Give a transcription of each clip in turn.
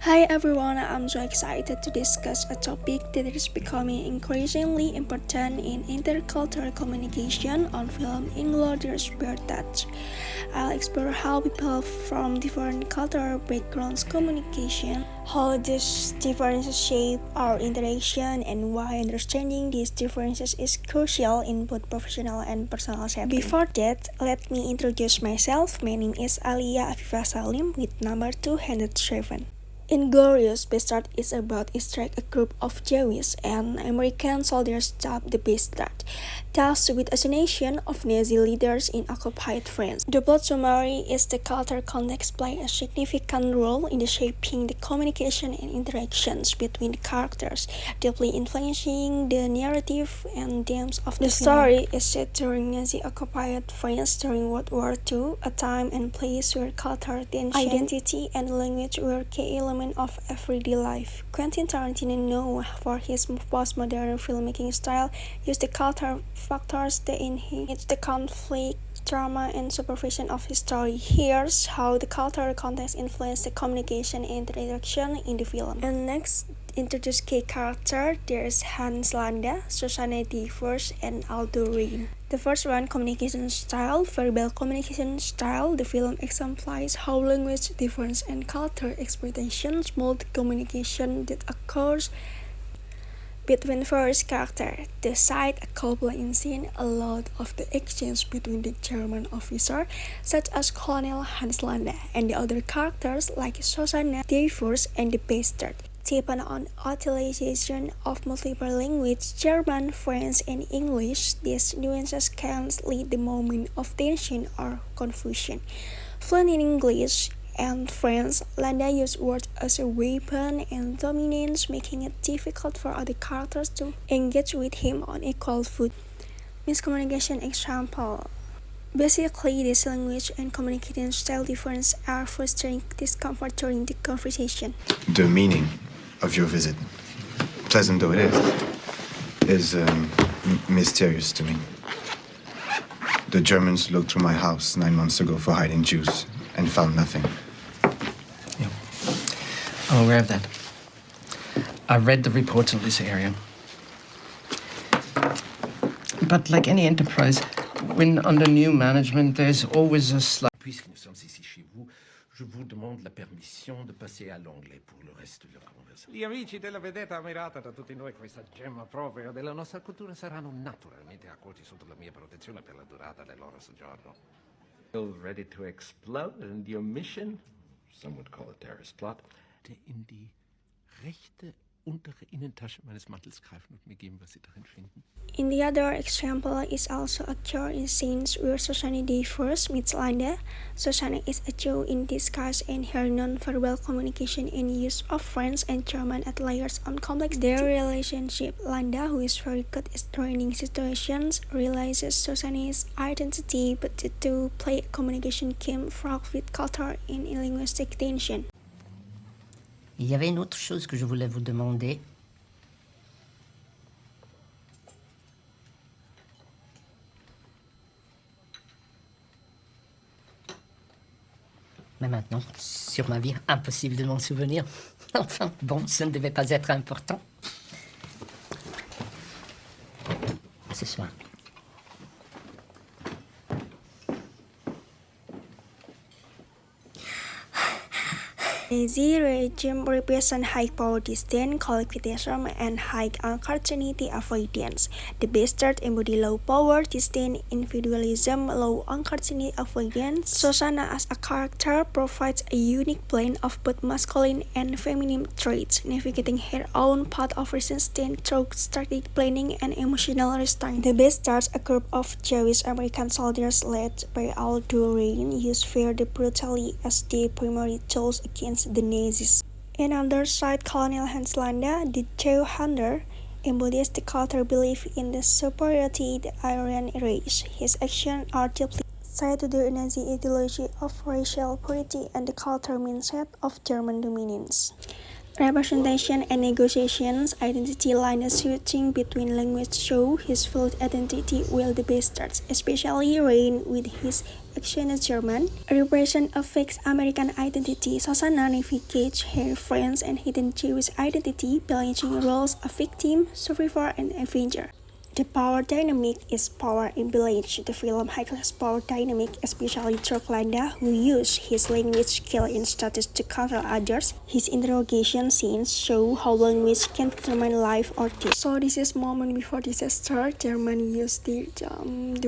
Hi everyone, I'm so excited to discuss a topic that is becoming increasingly important in intercultural communication on film Inglourious Basterds. I'll explore how people from different cultural backgrounds communication, how these differences shape our interaction, and why understanding these differences is crucial in both professional and personal settings. Before that, let me introduce myself. My name is Alia Afifa Salim with number 207. Inglourious Basterds is about extract a group of Jewish and American soldiers dubbed the Bastards, tasked with assassination of Nazi leaders in occupied France. The plot summary is the cultural context play a significant role in shaping the communication and interactions between the characters, deeply influencing the narrative and themes of the story is set during Nazi-occupied France during World War II, a time and place where cultural tension, identity, and language were key elements of everyday life. Quentin Tarantino, known for his postmodern filmmaking style, used the cultural factors that enhance the conflict, drama, and supervision of his story. Here's how the cultural context influenced the communication and interaction in the film. And next, introduce key character. There's Hans Landa, Susanne Devers, and Aldo Rain. The first one, communication style. Verbal communication style. The film exemplifies how language difference and culture exploitations mold communication that occurs between various characters. The side accompanying scene a lot of the exchange between the German officer, such as Colonel Hans Landa, and the other characters like Susanne Devers and the Bastard. Depend on utilization of multiple languages, German, French, and English, these nuances can lead to moment of tension or confusion. Fluent in English and French, Landa used words as a weapon and dominance, making it difficult for other characters to engage with him on equal foot. Miscommunication example. Basically, this language and communication style difference are fostering discomfort during the conversation. The meaning of your visit, pleasant though it is mysterious to me. The Germans looked through my house 9 months ago for hiding Jews and found nothing. Yeah, I'm aware of that. I've read the reports on this area. But like any enterprise, when under new management, there's always a slight... Puisque nous sommes ici chez vous, je vous demande la permission de passer à l'anglais pour le reste de la conversation. Gli amici della vedetta ammirata da tutti noi, questa gemma propria della nostra cultura, saranno naturalmente accolti sotto la mia protezione per la durata del loro soggiorno. Feel ready to explode in your mission? Some would call it terrorist plot. In die rechte untere Innentasche meines Mantels greifen und mir geben, was sie darin finden. In the other example is also occur in scenes where Susanne Devers meets Landa. Susanne is a Jew in disguise, and her non-verbal communication and use of French and German add layers on complexity. Their relationship. Landa, who is very good at training situations, realizes Susanne's identity, but the two play a communication game fraught with culture and linguistic tension. Il y avait une autre chose que je voulais vous demander. Mais maintenant, sur ma vie, impossible de m'en souvenir. Enfin, bon, ce ne devait pas être important. Ce soir. Nazi regime represents high power disdain, collectivism, and high uncertainty avoidance. The Bastards embody low power disdain, individualism, low uncertainty avoidance. Susanna as a character provides a unique blend of both masculine and feminine traits, navigating her own path of resistance through strategic planning and emotional restraint. The Bastards, a group of Jewish American soldiers led by Aldo Rain, use fear and brutality as their primary tools against the Nazis. On the other side, Colonel Hans Landa, the Jew hunter, embodies the cultural belief in the superiority of the Aryan race. His actions are deeply tied to the Nazi ideology of racial purity and the cultural mindset of German dominance. Representation and negotiations. Identity line switching between language show his full identity while the bastard, especially Rain with his accent German. Repression of fixed American identity. Susanna navigates her friends and hidden Jewish identity, balancing roles of victim, survivor, and avenger. The power dynamic is power imbalance. The film highlights power dynamic, especially through Landa, who used his language skill and status to control others. His interrogation scenes show how language can determine life or death. So this is moment before disaster. German used the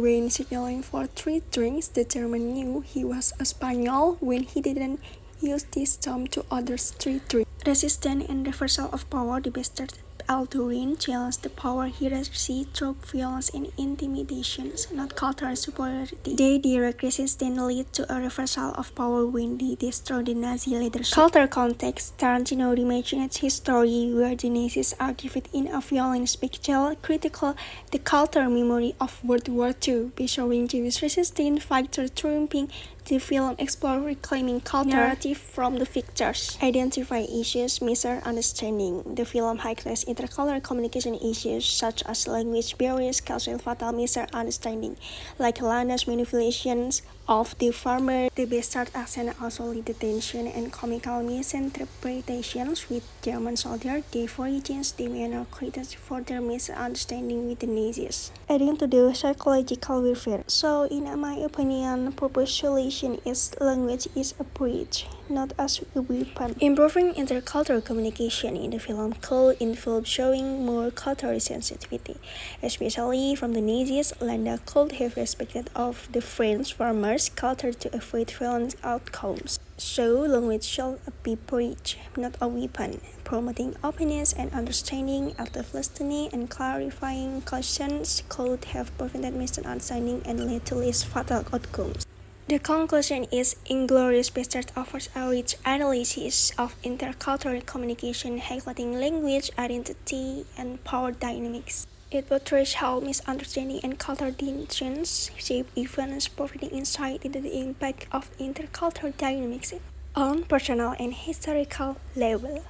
rain signaling for 3 drinks. The German knew he was a Spaniard when he didn't use this term to others 3 drinks. Resistance and reversal of power. The bastard Alduin challenged the power hierarchy through violence and intimidations, not cultural superiority. They direct resistance lead to a reversal of power when they destroy the Nazi leadership. Cultural context. Tarantino reimagines his story where the Nazis are defeated in a violent spectacle, critical the cultural memory of World War II, by showing Jewish resistance fighters triumphing. The film explores reclaiming cultural narrative from the victors, identify issues, misunderstanding. The film highlights intercultural communication issues such as language barriers causing fatal misunderstanding, like Landa's manipulations of the farmer. The bastard accent also lead to tension and comical misinterpretations with German soldiers. The origins the manner created further misunderstanding with the Nazis, adding to the psychological warfare. So in my opinion, proposed solution is language is a bridge, not as a weapon. Improving intercultural communication in the film could involve showing more cultural sensitivity, especially from the Nazis. Landa could have respected of the French farmers' culture to avoid violent outcomes. So language should be a bridge, not a weapon, promoting openness and understanding, active listening, and clarifying questions could have prevented misunderstanding and led to less fatal outcomes. The conclusion is Inglourious Basterds offers a rich analysis of intercultural communication, highlighting language, identity, and power dynamics. It portrays how misunderstanding and cultural tensions shape events, providing insight into the impact of intercultural dynamics on personal and historical levels.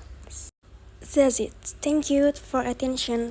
That's it. Thank you for attention.